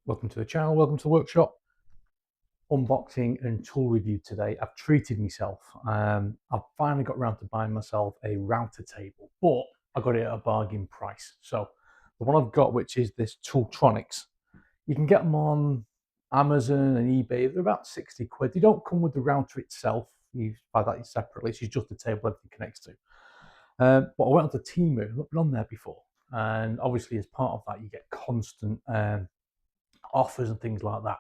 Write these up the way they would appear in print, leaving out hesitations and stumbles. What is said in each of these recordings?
Welcome to the channel, welcome to the workshop. Unboxing and tool review today. I've treated myself. I've finally got around to buying myself a router table, but I got it at a bargain price. So the one I've got, which is this Tooltronix, you can get them on Amazon and eBay. They're about 60 quid. They don't come with the router itself. You buy that separately. It's just the table everything connects to. But I went onto TEMU. I've not been on there before. And obviously as part of that, you get constant offers and things like that.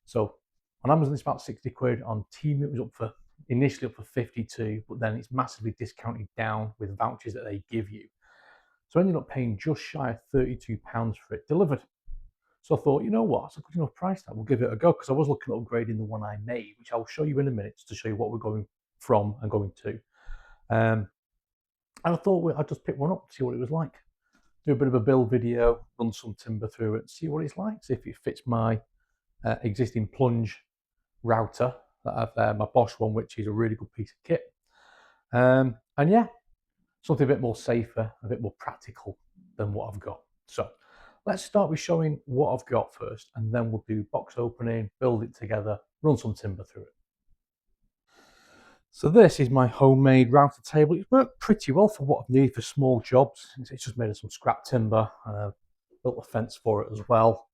So on Amazon it's about 60 quid. On TEMU it was initially up for 52, but then it's massively discounted down with vouchers that they give you. So I ended up paying just shy of £32 for it delivered. So I thought, you know what, it's a good enough price that we'll give it a go, because I was looking at upgrading the one I made, which I'll show you in a minute to show you what we're going from and going to. And I thought I'd just pick one up, see what it was like. Do a bit of a build video, run some timber through it, see what it's like, see if it fits my existing plunge router that I've my Bosch one, which is a really good piece of kit. And yeah, something a bit more safer, a bit more practical than what I've got. So let's start with showing what I've got first, and then we'll do box opening, build it together, run some timber through it. So this is my homemade router table. It's worked pretty well for what I've needed for small jobs. It's just made of some scrap timber, and I've built a fence for it as well.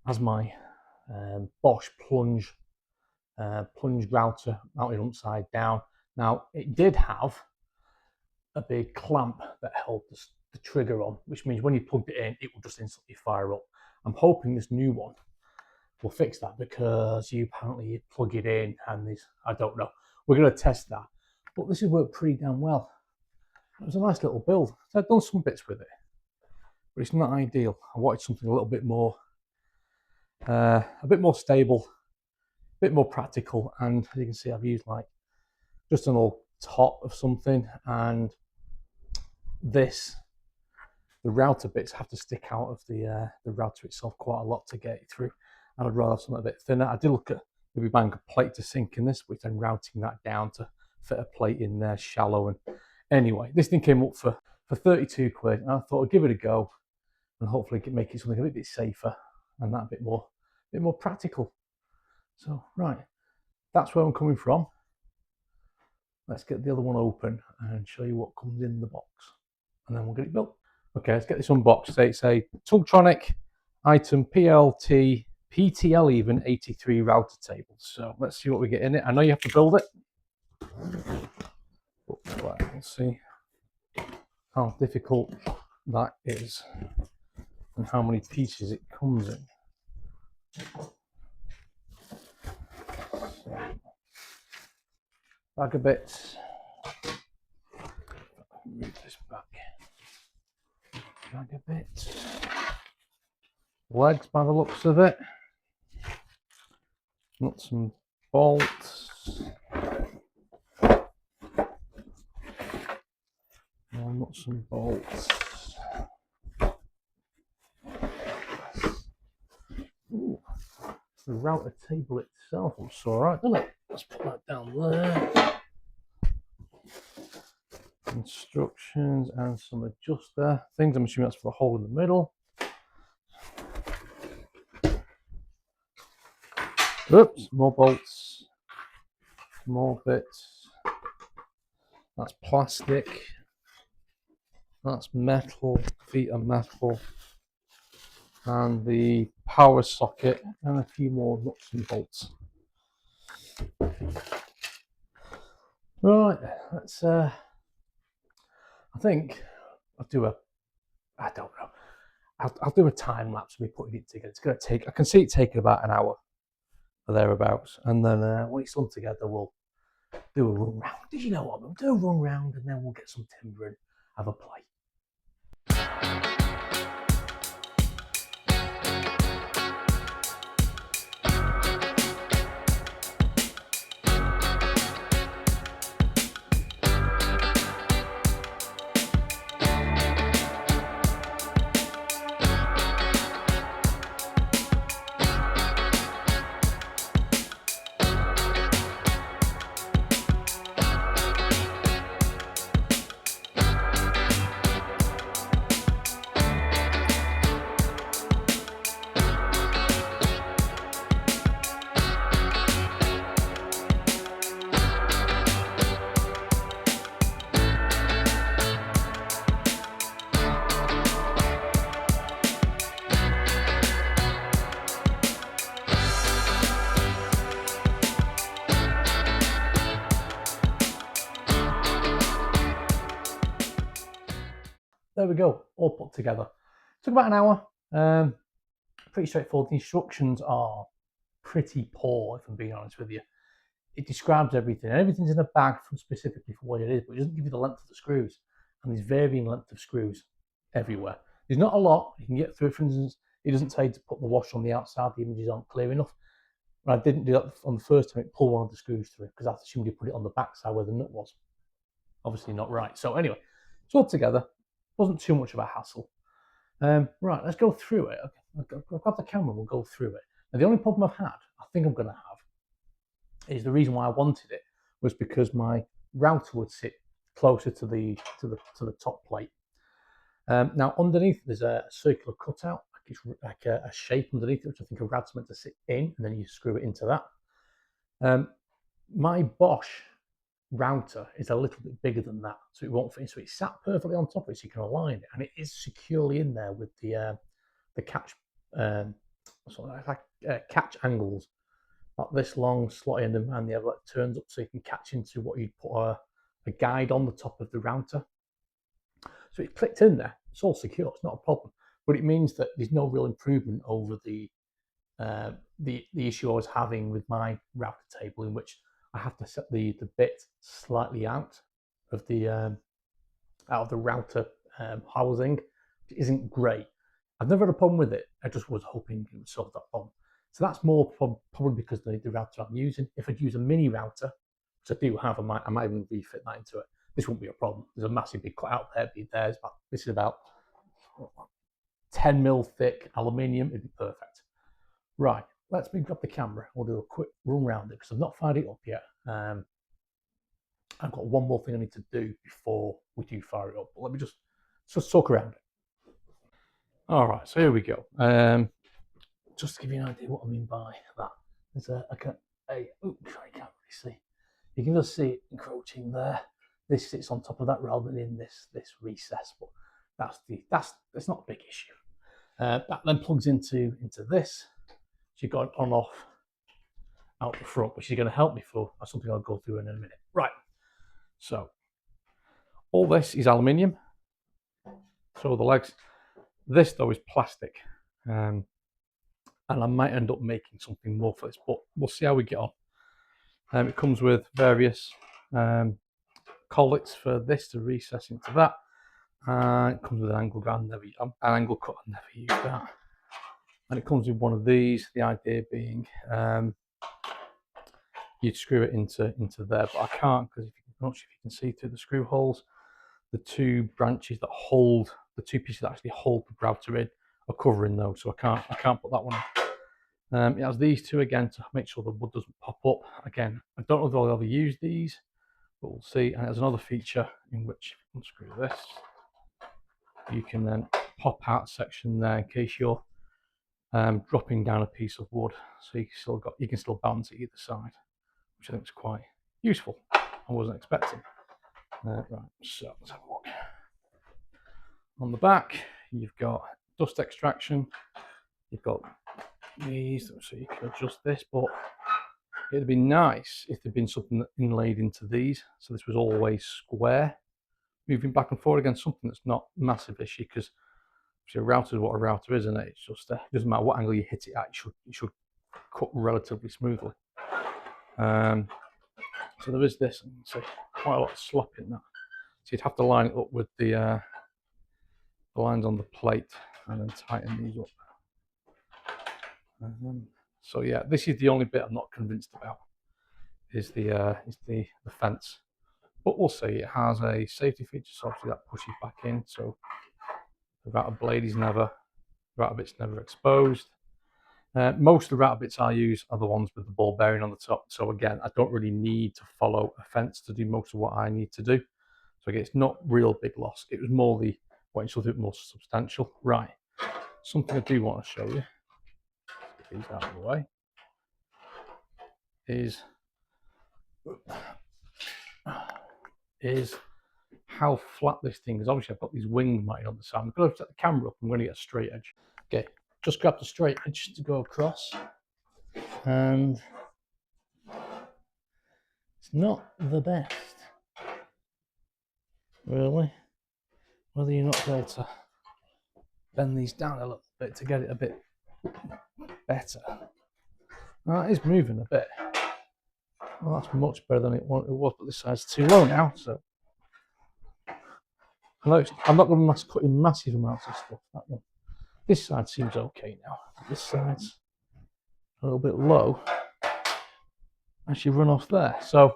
As my Bosch plunge router mounted upside down. Now it did have a big clamp that held the trigger on, which means when you plugged it in, it will just instantly fire up. I'm hoping this new one will fix that, because you plug it in and I don't know. We're going to test that, but this has worked pretty damn well. It was a nice little build. So I've done some bits with it, but it's not ideal. I wanted something a little bit more, a bit more stable, a bit more practical. And as you can see, I've used like just an old top of something, and the router bits have to stick out of the router itself quite a lot to get it through. And I'd rather have something a bit thinner. I did look at maybe buying a plate to sink in this, but then routing that down to fit a plate in there shallow. And anyway, this thing came up for 32 quid, and I thought I'd give it a go and hopefully make it something a little bit safer and that a bit more practical. So right, that's where I'm coming from. Let's get the other one open and show you what comes in the box, and then we'll get it built. Okay, let's get this unboxed. It's a Tooltronix item PTL even 83 router table. So let's see what we get in it. I know you have to build it. Let's see how difficult that is and how many pieces it comes in. Bag of bits. Move this back. Bag of bits. Legs by the looks of it. Nuts and bolts. More nuts and bolts. Ooh, the router table itself looks alright, doesn't it? Let's put that down there. Instructions and some adjuster things. I'm assuming that's for the hole in the middle. Oops, more bolts, more bits. That's plastic. That's metal, feet are metal. And the power socket, and a few more nuts and bolts. Right, let's I think I'll do a time lapse of me putting it together. It's going to take, I can see it taking about an hour or thereabouts, and then when it's done together, we'll do a run round. Did you know what? We'll do a run round, and then we'll get some timber and have a play. there we go, all put together. Took about an hour. Pretty straightforward. The instructions are pretty poor, if I'm being honest with you. It describes everything, and everything's in a bag specifically for what it is, but it doesn't give you the length of the screws. And there's varying length of screws everywhere. There's not a lot you can get through. For instance, it doesn't tell you to put the washer on the outside, the images aren't clear enough. And I didn't do that on the first time, it pulled one of the screws through, because I assumed you put it on the back side where the nut was. Obviously not right. So anyway, it's all together. Wasn't too much of a hassle. Right, let's go through it. Okay, I'll grab the camera, we'll go through it. Now, the only problem I've had, I think I'm going to have, is the reason why I wanted it was because my router would sit closer to the top plate. Now, underneath there's a circular cutout, like a shape underneath it, which I think a router's meant to sit in, and then you screw it into that. My Bosch router is a little bit bigger than that, so it won't fit in. So it's sat perfectly on top of it, so you can align it, and it is securely in there with the catch, catch angles, like this long slot in them, and the other turns up so you can catch into what you'd put a guide on the top of the router. So it's clicked in there. It's all secure. It's not a problem, but it means that there's no real improvement over the issue I was having with my router table, in which I have to set the bit slightly out of the router housing. It isn't great. I've never had a problem with it. I just was hoping it would solve that problem. So that's more probably because the router I'm using. If I'd use a mini router, which I do have, I might even refit that into it. This won't be a problem. There's a massive big cutout there. This is about 10 mil thick aluminium. It'd be perfect. Right, let's grab the camera. We'll do a quick run around it because I've not fired it up yet. I've got one more thing I need to do before we do fire it up. But let me just talk around it. All right, so here we go. Just to give you an idea what I mean by that, there's I can't really see. You can just see it encroaching there. This sits on top of that rather than in this recess, but that's not a big issue. That then plugs into this. So you've got an on-off out the front, which is going to help me for something I'll go through in a minute. Right. So all this is aluminium. So the legs. This though is plastic, and I might end up making something more for this, but we'll see how we get on. It comes with various collets for this to recess into that. It comes with an angle gun, an angle cut. I never use that. And it comes with one of these. The idea being you'd screw it into there, but I can't because I'm not sure if you can see through the screw holes. The two branches that hold the two pieces that actually hold the router in are covering those, so I can't put that one in. It has these two again to make sure the wood doesn't pop up. Again, I don't know if I'll ever use these, but we'll see. And there's another feature in which if you unscrew this, you can then pop out a section there in case you're dropping down a piece of wood, so you can still balance it either side, which I think is quite useful. I wasn't expecting. Right, so let's have a look. On the back, you've got dust extraction. You've got these, so you can adjust this, but it'd be nice if there'd been something inlaid into these, so this was always square. Moving back and forward again, something that's not a massive issue, because a router is what a router is, isn't it? It's just it doesn't matter what angle you hit it at, it should cut relatively smoothly. So there is this, so quite a lot of slop in that. So you'd have to line it up with the lines on the plate and then tighten these up. So yeah, this is the only bit I'm not convinced about, is the fence. But we'll see. It has a safety feature, so obviously that pushes back in, so the router blade is never, router bit's never exposed. Most of the router bits I use are the ones with the ball bearing on the top. So again, I don't really need to follow a fence to do most of what I need to do. So again, it's not real big loss. It was more the wanting something more substantial. Right. Something I do want to show you, get these out of the way, is how flat this thing is. Obviously, I've got these wings mounted on the side. I'm going to set the camera up. I'm going to get a straight edge. Okay, just grab the straight edge to go across, and it's not the best, really. whether you're not able to bend these down a little bit to get it a bit better. Now it is moving a bit. Well, that's much better than it was, but this side's too low now. So I know I'm not going to cut in massive amounts of stuff. That one. This side seems okay now. This side's a little bit low as you run off there. So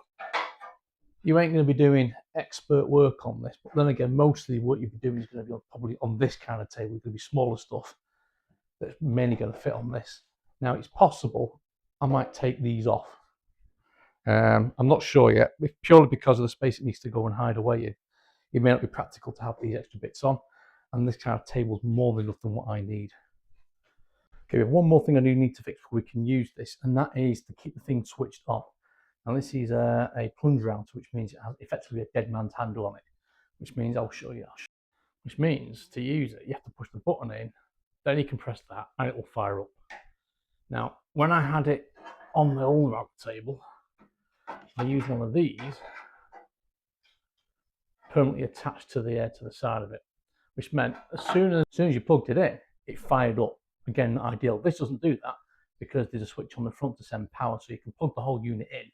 you ain't going to be doing expert work on this. But then again, mostly what you'll be doing is going to be probably on this kind of table. It's going to be smaller stuff that's mainly going to fit on this. Now it's possible I might take these off. I'm not sure yet, purely because of the space it needs to go and hide away in. It may not be practical to have these extra bits on, and this kind of table's more than enough than what I need. Okay, we have one more thing I do need to fix before we can use this, and that is to keep the thing switched on. Now this is a plunge router, which means it has effectively a dead man's handle on it, which means I'll show you. Which means to use it, you have to push the button in, then you can press that, and it will fire up. Now, when I had it on the old router table, I used one of these permanently attached to the side of it, which meant as soon as you plugged it in, it fired up. Again, not ideal. This doesn't do that because there's a switch on the front to send power, so you can plug the whole unit in,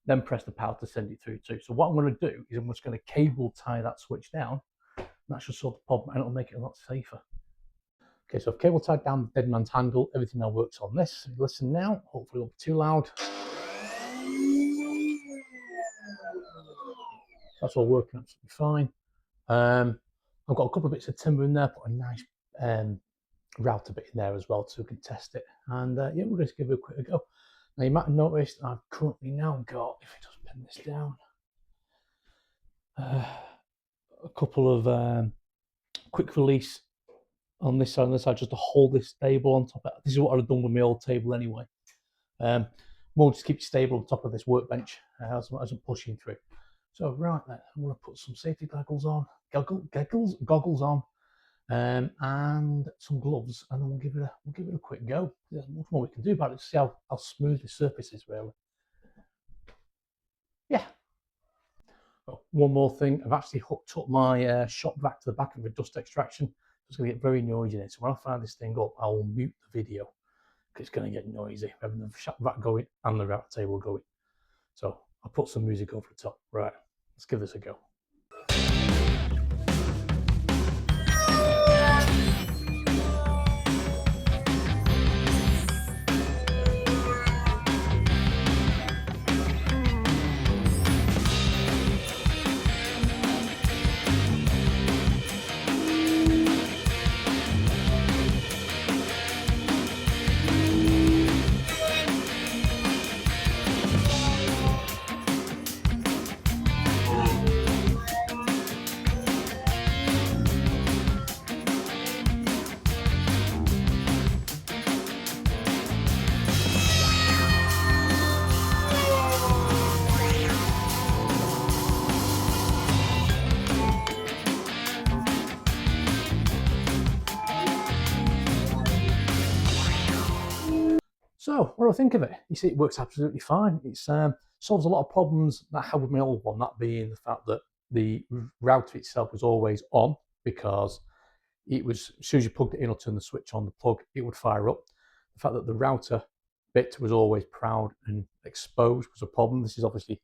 then press the power to send it through too. So what I'm going to do is I'm just going to cable tie that switch down. That should solve the problem, and it'll make it a lot safer. Okay, so I've cable tied down the dead man's handle. Everything now works on this. Listen now. Hopefully it won't be too loud. That's all working absolutely fine. I've got a couple of bits of timber in there, put a nice router bit in there as well so we can test it. And yeah, we're going to give it a quick go. Now you might have noticed I've currently now got, if I just pin this down, a couple of quick release on this side and this side just to hold this stable on top of it. This is what I'd have done with my old table anyway. More just keep it stable on top of this workbench as I'm pushing through. So right then, I'm going to put some safety goggles on, goggles on, and some gloves, and then we'll give it a quick go. There's much more we can do about it to see how smooth the surface is really. Yeah. Oh, one more thing, I've actually hooked up my shop vac to the back of a dust extraction. It's going to get very noisy in it. So when I fire this thing up, I will mute the video because it's going to get noisy having the shop vac going and the router table going. So I'll put some music over the top. Right, let's give this a go. So, what do I think of it? You see, it works absolutely fine. It solves a lot of problems that I had with my old one, that being the fact that the router itself was always on because it was, as soon as you plugged it in or turned the switch on the plug, it would fire up. The fact that the router bit was always proud and exposed was a problem. This is obviously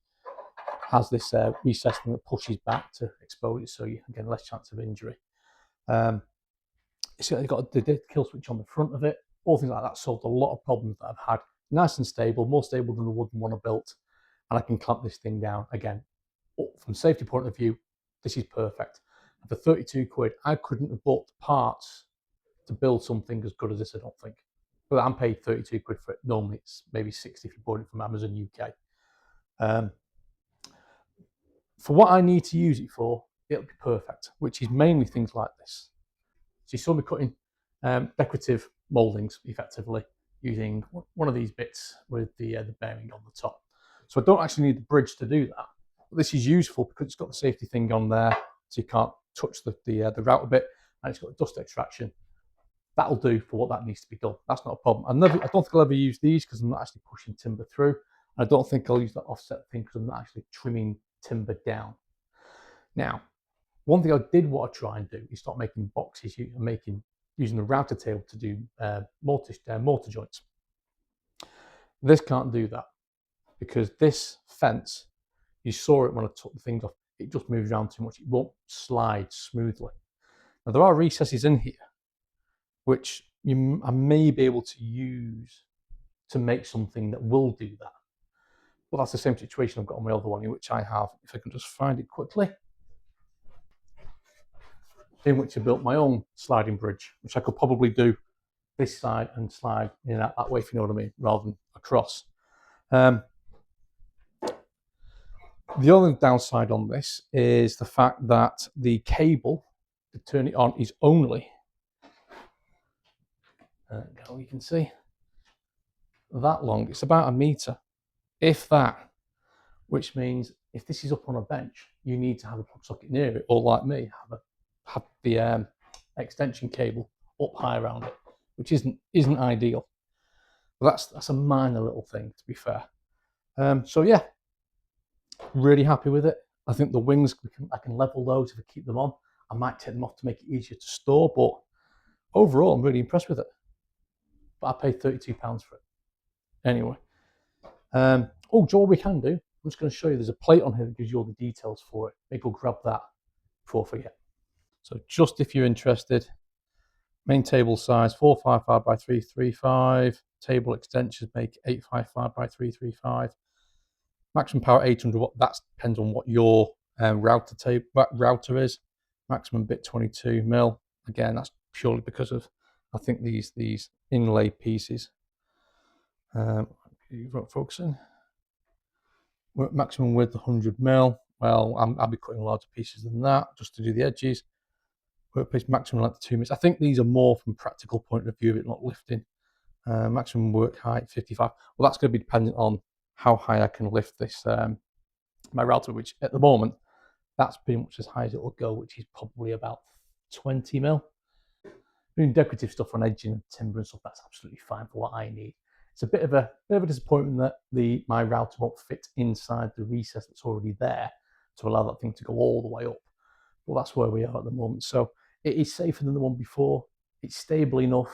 has this recess thing that pushes back to expose it, so you again less chance of injury. It's got the kill switch on the front of it. All things like that solved a lot of problems that I've had. Nice and stable, more stable than the wooden one I built, and I can clamp this thing down again. From a safety point of view, this is perfect. And for 32 quid, I couldn't have bought the parts to build something as good as this, I don't think. But I'm paid 32 quid for it. Normally it's maybe 60 if you bought it from Amazon UK. For what I need to use it for, it'll be perfect, which is mainly things like this. So you saw me cutting decorative mouldings effectively using one of these bits with the bearing on the top. So I don't actually need the bridge to do that. But this is useful because it's got the safety thing on there, so you can't touch the router bit, and it's got dust extraction. That'll do for what that needs to be done. That's not a problem. I don't think I'll ever use these because I'm not actually pushing timber through. I don't think I'll use that offset thing because I'm not actually trimming timber down. Now, One thing I did want to try and do is start making boxes using the router table to do mortar joints. This can't do that because this fence, you saw it when I took the things off, it just moves around too much. It won't slide smoothly. Now there are recesses in here which I may be able to use to make something that will do that. But that's the same situation I've got on my other one, in which I have, if I can just find it quickly, in which I built my own sliding bridge, which I could probably do this side and slide in that way, if you know what I mean, rather than across. The only downside on this is the fact that the cable to turn it on is only, you can see, that long. It's about a meter, if that, which means if this is up on a bench, you need to have a plug socket near it, or like me, have the extension cable up high around it, which isn't ideal. But that's a minor little thing, to be fair. So yeah, really happy with it. I think the wings, I can level those if I keep them on. I might take them off to make it easier to store, but overall, I'm really impressed with it. But I paid £32 for it. Anyway. Oh, Joe, what we can do, I'm just going to show you, there's a plate on here that gives you all the details for it. Maybe we'll grab that before I forget. So just if you're interested, main table size 455 by 335. Table extensions make 855 by 335. Maximum power 800 watt. That depends on what your router is. Maximum bit 22 mil. Again, that's purely because of, I think, these inlay pieces. Focusing. Maximum width 100 mil. Well, I'll be cutting larger pieces than that just to do the edges. Workpiece maximum length 2 meters. I think these are more from practical point of view of it not lifting. Maximum work height 55. Well, that's going to be dependent on how high I can lift this my router, which at the moment that's pretty much as high as it will go, which is probably about 20 mil. Doing decorative stuff on edging and timber and stuff, that's absolutely fine for what I need. It's a bit of a disappointment that my router won't fit inside the recess that's already there to allow that thing to go all the way up. Well, that's where we are at the moment. So it is safer than the one before. It's stable enough.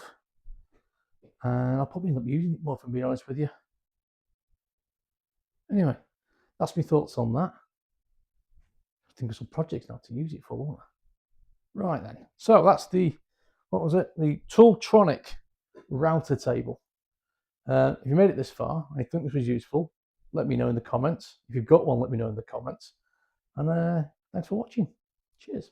And I'll probably end up using it more, if I'm being honest with you. Anyway, that's my thoughts on that. I think of some projects now to use it for, won't I? Right then. So that's the Tooltronix router table. If you made it this far, I think this was useful. Let me know in the comments. If you've got one, let me know in the comments. And thanks for watching. Cheers.